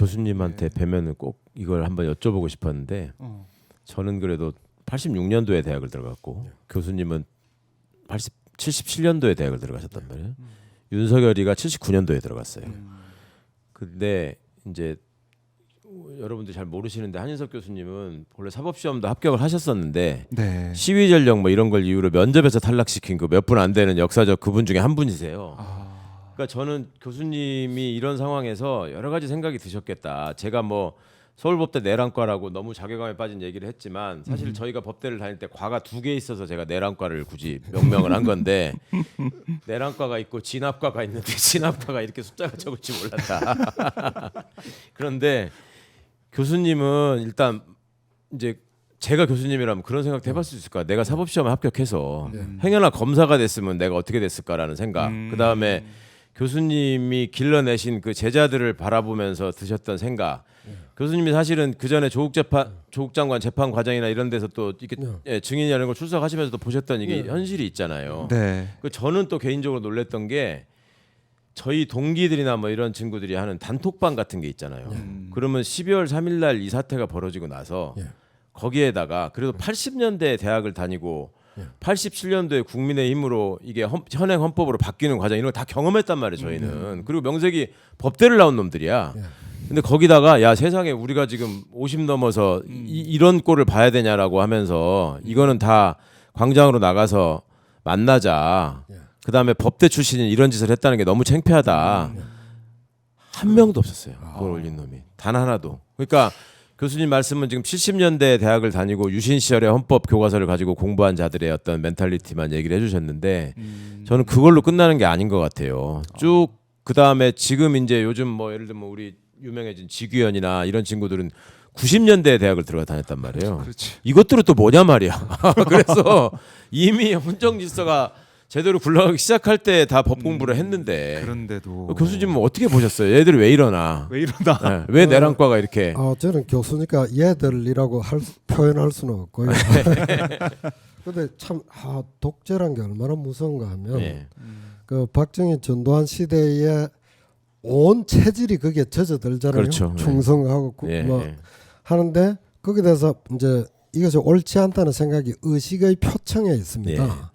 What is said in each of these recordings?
교수님한테 뵈면은 꼭 이걸 한번 여쭤보고 싶었는데 저는 그래도 86년도에 대학을 들어갔고 교수님은 77년도에 대학을 들어가셨단 말이에요. 윤석열이가 79년도에 들어갔어요. 근데 이제 여러분들 잘 모르시는데 한인석 교수님은 원래 사법시험도 합격을 하셨었는데 네. 시위 전력 뭐 이런 걸 이유로 면접에서 탈락시킨 그 몇 분 안 되는 역사적 그분 중에 한 분이세요. 그러니까 저는 교수님이 이런 상황에서 여러 가지 생각이 드셨겠다. 제가 뭐 서울법대 내란과라고 너무 자괴감에 빠진 얘기를 했지만 사실 저희가 법대를 다닐 때 과가 2개 있어서 제가 내란과를 굳이 명명을 한 건데 내란과가 있고 진압과가 있는데 진압과가 이렇게 숫자가 적을 줄 몰랐다. 그런데 교수님은 일단 이제 제가 교수님이라면 그런 생각도 해봤을 수 있을까? 내가 사법시험에 합격해서 행여나 검사가 됐으면 내가 어떻게 됐을까라는 생각. 그 다음에 교수님이 길러내신 그 제자들을 바라보면서 드셨던 생각. 교수님이 사실은 그 전에 조국 장관 재판 과정이나 이런 데서 또 이렇게 증인이라는 걸 출석하시면서도 보셨던 이게 현실이 있잖아요. 네. 저는 또 개인적으로 놀랬던 게 저희 동기들이나 뭐 이런 친구들이 하는 단톡방 같은 게 있잖아요. 그러면 12월 3일 날 이 사태가 벌어지고 나서 거기에다가 그래도 80년대 대학을 다니고 87년도에 국민의힘으로 이게 현행 헌법으로 바뀌는 과정 이런 거 다 경험했단 말이에요. 저희는. 그리고 명색이 법대를 나온 놈들이야. 근데 거기다가 야 세상에 우리가 지금 50 넘어서 이런 꼴을 봐야 되냐라고 하면서 이거는 다 광장으로 나가서 만나자. 그다음에 법대 출신이 이런 짓을 했다는 게 너무 창피하다. 한 명도 없었어요. 그걸 올린 놈이. 단 하나도. 그러니까 교수님 말씀은 지금 70년대 대학을 다니고 유신 시절의 헌법 교과서를 가지고 공부한 자들의 어떤 멘탈리티만 얘기를 해주셨는데 저는 그걸로 끝나는 게 아닌 것 같아요. 쭉 그다음에 지금 이제 요즘 뭐 예를 들면 우리 유명해진 지규현이나 이런 친구들은 90년대 대학을 들어가 다녔단 말이에요. 그렇지. 이것들은 또 뭐냐 말이야. 그래서 이미 헌정 질서가 제대로 굴러가기 시작할 때 다 법 공부를 했는데 그런데도 교수님은 어떻게 보셨어요? 얘들이 왜 이러나? 왜 이러나? 네, 왜 내란과가 이렇게? 저는 교수니까 얘들이라고 표현할 수는 없고요. 근데 참 독재란 게 얼마나 무서운가 하면 네. 그 박정희 전두환 시대에 온 체질이 거기에 젖어들잖아요. 그렇죠. 충성하고 하는데 거기에 대해서 이제 이것이 옳지 않다는 생각이 의식의 표층에 있습니다.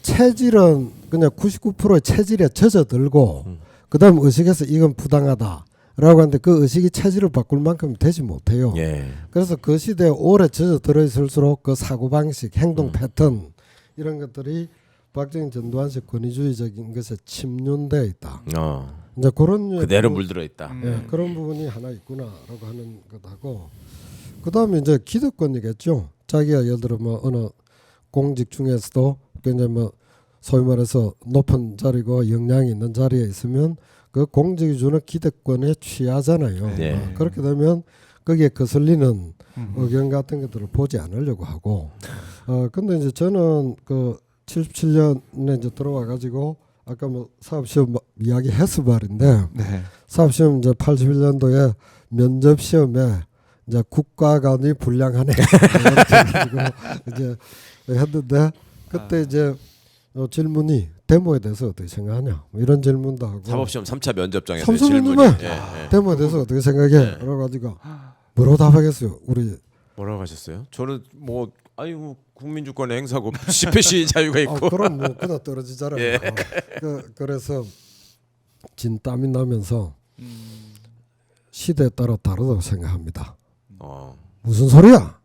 체질은 그냥 99%의 체질에 젖어들고 그다음 의식에서 이건 부당하다라고 하는데 그 의식이 체질을 바꿀 만큼 되지 못해요. 그래서 그 시대에 오래 젖어들어 있을수록 그 사고방식, 행동 패턴 이런 것들이 박정희 전두환식 권위주의적인 것에 침륜되어 있다. 이제 그런 그대로 물들어 있다. 그런 부분이 하나 있구나라고 하는 것하고 그다음에 이제 기득권이겠죠. 자기가 예를 들어 뭐 어느 공직 중에서도 굉장히 뭐 소위 말해서 높은 자리고 역량이 있는 자리에 있으면 그 공직이 주는 기득권에 취하잖아요. 그렇게 되면 거기에 거슬리는 의견 같은 것들을 보지 않으려고 하고 근데 이제 저는 그 77년에 이제 들어와 가지고 아까 뭐 사업시험 이야기해서 말인데 사업시험 이제 81년도에 면접시험에 이제 국가관이 불량하네 이렇게 이제 했는데 그때 이제 질문이 데모에 대해서 어떻게 생각하냐 뭐 이런 질문도 하고 사법시험 3차 면접장에서 3차 질문이 면접에 데모에 대해서 어떻게 생각해? 그래가지고 뭐라고 답하겠어요? 우리 뭐라고 하셨어요? 저는 뭐 아이고 국민주권의 행사고 집회 시위 자유가 있고 그럼 뭐 그다 떨어지잖아요. 그래서 진땀이 나면서 시대에 따라 다르다고 생각합니다. 무슨 소리야?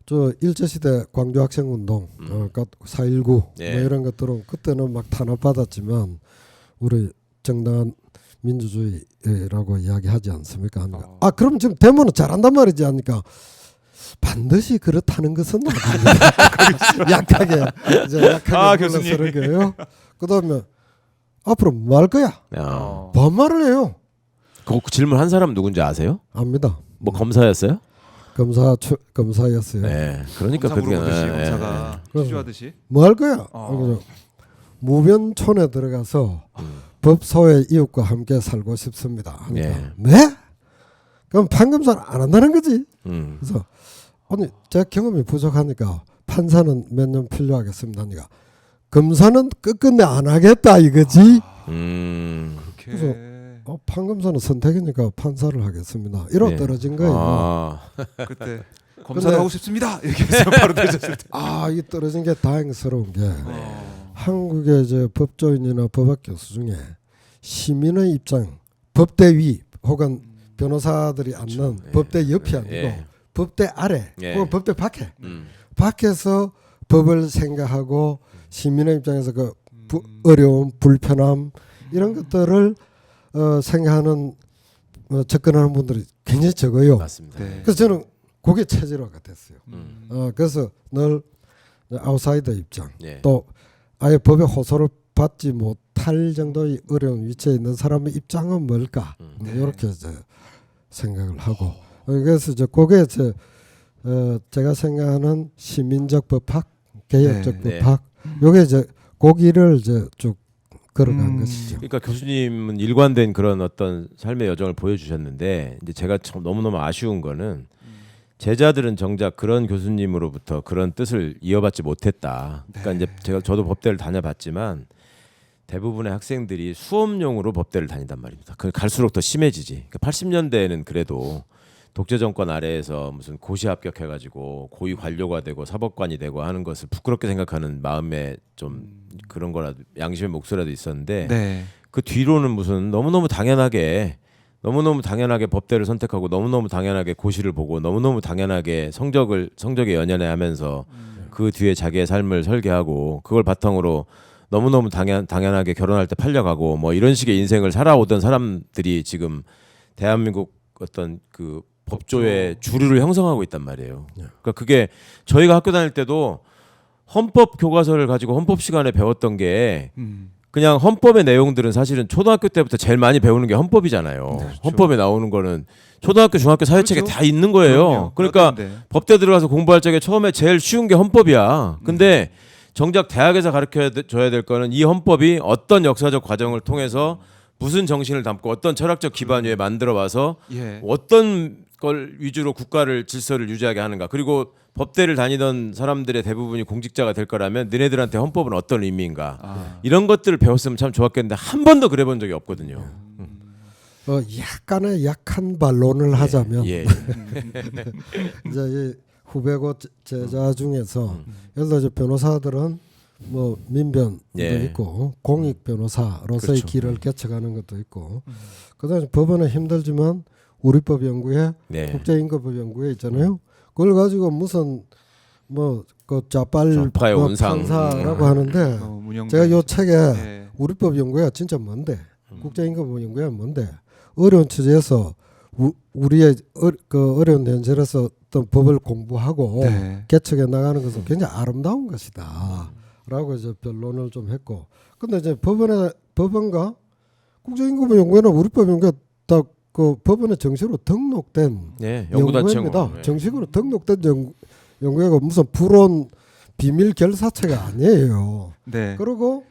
저 일제시대 광주학생운동, 4.19 뭐 이런 것들은 그때는 막 탄압받았지만 우리 정당한 민주주의라고 이야기하지 않습니까? 그럼 지금 데모는 잘한단 말이지 않습니까? 반드시 그렇다는 것은 아닙니다. 약하게 불러서는 거예요. 그다음에 앞으로 뭐 할 거야? 반말을 해요. 그 질문 한 사람 누군지 아세요? 압니다. 뭐 검사였어요? 검사였어요. 네, 그러니까 그게 검사가 취조하듯이 뭐 할 거야? 무변촌에 들어가서 법소의 이웃과 함께 살고 싶습니다. 하니까 네? 그럼 판검사는 안 한다는 거지. 그래서 아니 제 경험이 부족하니까 판사는 몇 년 필요하겠습니다. 하니까 검사는 끝끝내 안 하겠다 이거지. 그래서 판검사는 선택이니까 판사를 하겠습니다. 이러고 네. 떨어진 거예요. 그때 검사를 하고 싶습니다. 이렇게 해서 바로 되셨을 때. 이 떨어진 게 다행스러운 게 어. 한국의 이제 법조인이나 법학 교수 중에 시민의 입장, 법대 위 혹은 변호사들이 앉는 예. 법대 옆이 아니고 예. 법대 아래 예. 혹은 법대 밖에 음. 밖에서 법을 생각하고 시민의 입장에서 그 어려움, 불편함 이런 것들을 생각하는 접근하는 분들이 굉장히 적어요. 맞습니다. 네. 그래서 저는 그게 체질화가 됐어요. 음. 그래서 늘 아웃사이더 입장 예. 또 아예 법의 호소를 받지 못할 정도의 어려운 위치에 있는 사람의 입장은 뭘까 이렇게 이제 생각을 하고 그래서 이제 그게 이제 제가 생각하는 시민적 법학, 개혁적 네. 법학 요게 이제 고기를 이제 쭉 걸어간 것이죠. 그러니까 교수님은 일관된 그런 어떤 삶의 여정을 보여주셨는데 이제 제가 참 너무너무 아쉬운 거는 제자들은 정작 그런 교수님으로부터 그런 뜻을 이어받지 못했다. 그러니까 이제 저도 법대를 다녀봤지만 대부분의 학생들이 수업용으로 법대를 다닌단 말입니다. 그 갈수록 더 심해지지. 그러니까 80년대에는 그래도 독재 정권 아래에서 무슨 고시 합격해가지고 고위 관료가 되고 사법관이 되고 하는 것을 부끄럽게 생각하는 마음에 좀 그런 거라도 양심의 목소리라도 있었는데 네. 그 뒤로는 무슨 너무너무 당연하게 법대를 선택하고 너무너무 당연하게 고시를 보고 너무너무 당연하게 성적에 연연해하면서 그 뒤에 자기의 삶을 설계하고 그걸 바탕으로 너무너무 당연하게 결혼할 때 팔려가고 뭐 이런 식의 인생을 살아오던 사람들이 지금 대한민국 어떤 그 법조의 주류를 형성하고 있단 말이에요. 그러니까 그게 저희가 학교 다닐 때도 헌법 교과서를 가지고 헌법 시간에 배웠던 게 그냥 헌법의 내용들은 사실은 초등학교 때부터 제일 많이 배우는 게 헌법이잖아요. 그렇죠. 헌법에 나오는 거는 초등학교, 중학교 사회책에 그렇죠. 다 있는 거예요. 그럼요. 그러니까 그렇던데. 법대 들어가서 공부할 적에 처음에 제일 쉬운 게 헌법이야. 근데 정작 대학에서 가르쳐 줘야 될 거는 이 헌법이 어떤 역사적 과정을 통해서 무슨 정신을 담고 어떤 철학적 기반 위에 만들어 와서 예. 어떤 걸 위주로 국가를 질서를 유지하게 하는가. 그리고 법대를 다니던 사람들의 대부분이 공직자가 될 거라면 너네들한테 헌법은 어떤 의미인가. 이런 것들을 배웠으면 참 좋았겠는데 한 번도 그래 본 적이 없거든요. 약간의 약한 반론을 하자면 예. 이제 이 후배고 제자 중에서 예를 들어 이제 변호사들은 뭐 민변도 예. 있고 공익 변호사로서의 그렇죠. 길을 개척하는 것도 있고 그다음에 법원은 힘들지만 우리법 연구회, 네. 국제인권법 연구회 있잖아요. 그걸 가지고 무슨 뭐 그 좌빨 좌파의 뭐 온상. 판사라고 하는데 문영배. 제가 요 책에 예. 우리법 연구회가 진짜 뭔데 국제인권법 연구회가 뭔데 어려운 처지에서 우리의 그 어려운 현실에서 어떤 법을 공부하고 네. 개척해 나가는 것은 굉장히 아름다운 것이다. 라고 이제 변론을 좀 했고. 근데 이제 법원과 국제인권법 연구회는 우리법 연구회 다 그 법원에 정식으로 등록된 네, 연구회입니다. 연구단체고. 정식으로 등록된 연구회가 무슨 불온 비밀 결사체가 아니에요. 네. 그리고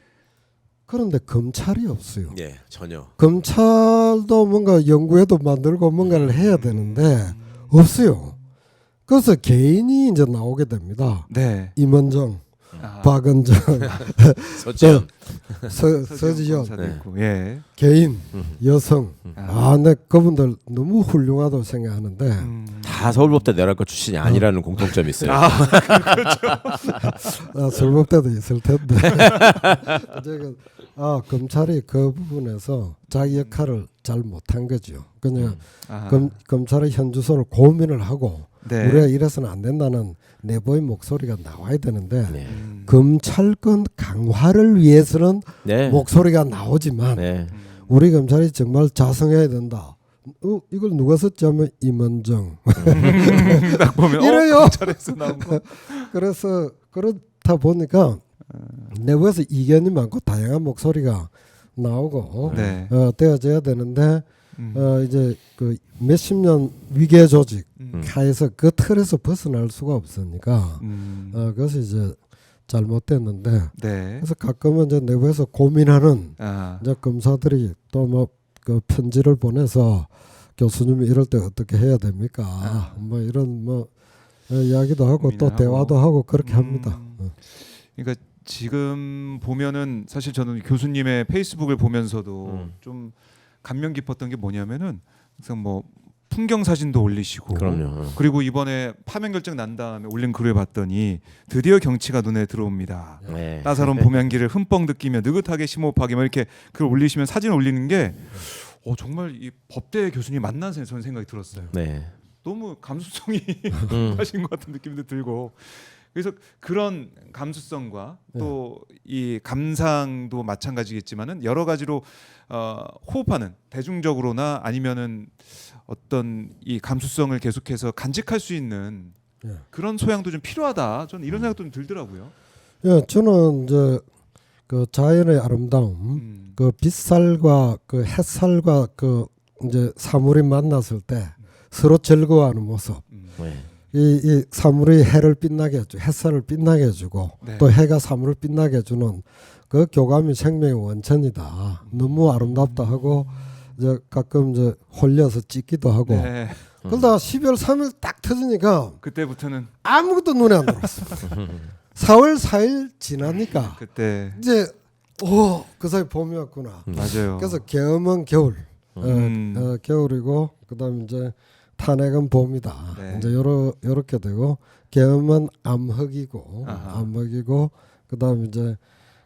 그런데 검찰이 없어요. 예, 전혀. 검찰도 뭔가 연구회도 만들고 뭔가를 해야 되는데 없어요. 그래서 개인이 이제 나오게 됩니다. 네. 임원정, 아. 박은정, 서지현. 서지현, 검사도 네. 있고. 예. 개인, 여성. 아. 네, 그분들 너무 훌륭하다고 생각하는데 다 서울법대 내랄과 출신이 아니라는 공통점이 있어요. 설법대도 있을 텐데 제가 검찰이 그 부분에서 자기 역할을 잘 못한 거죠. 그냥 아. 검찰의 현주소를 고민을 하고 네. 우리가 이래서는 안 된다는 내부의 목소리가 나와야 되는데 네. 검찰권 강화를 위해서는 네. 목소리가 나오지만 네. 우리 검찰이 정말 자성해야 된다. 이걸 누가 썼지 하면 임원정. 딱 보면 이래요. 검찰에서 나온 거. 그래서 그렇다 보니까 내부에서 이견이 많고 다양한 목소리가 나오고 네. 되어져야 되는데 이제 그 몇십 년 위계 조직 하에서 그 틀에서 벗어날 수가 없으니까 그것이 이제 잘못됐는데 네. 그래서 가끔은 이제 내부에서 고민하는 아. 이제 검사들이 또 뭐 그 편지를 보내서 교수님이 이럴 때 어떻게 해야 됩니까? 뭐 이런 뭐 이야기도 하고 또 고민을 대화도 하고 그렇게 합니다. 그러니까 지금 보면은 사실 저는 교수님의 페이스북을 보면서도 좀 감명 깊었던 게 뭐냐면은 항상 뭐 풍경 사진도 올리시고 그럼요. 그리고 이번에 파면 결정 난 다음에 올린 글을 봤더니 드디어 경치가 눈에 들어옵니다. 네. 따사로운 봄 향기를 흠뻑 느끼며 느긋하게 심호흡하게 뭐 이렇게 글 올리시면 사진 올리는 게 정말 이 법대 교수님 만나서 저는 생각이 들었어요. 네. 너무 감수성이 하신 것 같은 느낌도 들고 그래서 그런 감수성과 또 이 감상도 마찬가지겠지만은 여러 가지로 호흡하는 대중적으로나 아니면은 어떤 이 감수성을 계속해서 간직할 수 있는 그런 소양도 좀 필요하다. 저는 이런 생각도 좀 들더라고요. 예, 저는 이제 그 자연의 아름다움, 그 빛살과 그 햇살과 그 이제 사물이 만났을 때 서로 즐거워하는 모습. 네. 이 사물이 해를 빛나게 해주고 햇살을 빛나게 해주고 네. 또 해가 사물을 빛나게 해주는 그 교감이 생명의 원천이다. 너무 아름답다 하고 이제 가끔 이제 홀려서 찍기도 하고 네. 그러다가 12월 3일 딱 터지니까 그때부터는 아무것도 눈에 안 들어왔어. 4월 4일 지나니까 그때 이제 그 사이 봄이 왔구나. 맞아요. 그래서 계엄은 겨울, 음. 겨울이고 그다음 이제 탄핵은 봄이다. 네. 이제 요렇게 되고 계엄은 암흑이고 아하. 암흑이고 그다음 이제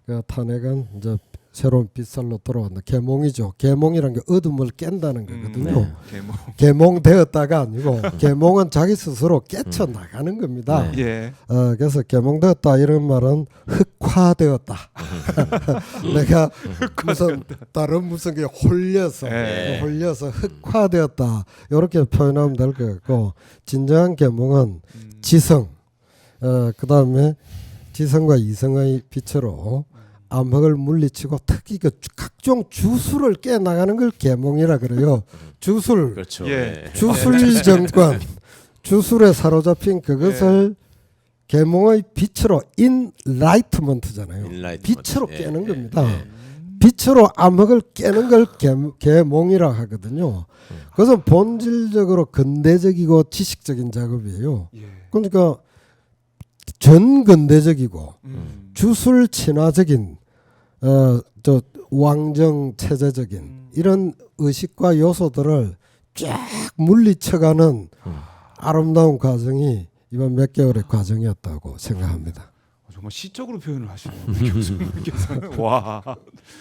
그 탄핵은 이제 새로운 빛살로 돌아온다. 계몽이죠. 계몽이란 게 어둠을 깬다는 거거든요. 네. 계모. 계몽되었다가 아니고 계몽은 자기 스스로 깨쳐 나가는 겁니다. 네. 예. 그래서 계몽되었다 이런 말은 흑화되었다. 내가 무슨 다른 무슨 게 홀려서 네. 홀려서 흑화되었다 이렇게 표현하면 될 것 같고 진정한 계몽은 지성 그다음에 지성과 이성의 빛으로 암흑을 물리치고 특히 그 각종 주술을 깨 나가는 걸 계몽이라 그래요. 주술, 그렇죠. 예. 네. 주술 정권, 주술에 사로잡힌 그것을 계몽의 빛으로 인라이트먼트잖아요. 인라이트먼트. 빛으로 예, 깨는 예, 겁니다. 예. 빛으로 암흑을 깨는 걸 계몽이라 하거든요. 그것은 본질적으로 근대적이고 지식적인 작업이에요. 예. 그러니까 전근대적이고 음. 주술 친화적인 저 왕정 체제적인 이런 의식과 요소들을 쫙 물리쳐가는 아름다운 과정이 이번 몇 개월의 과정이었다고 생각합니다. 정말 시적으로 표현을 하시네요. 교수님께서는 와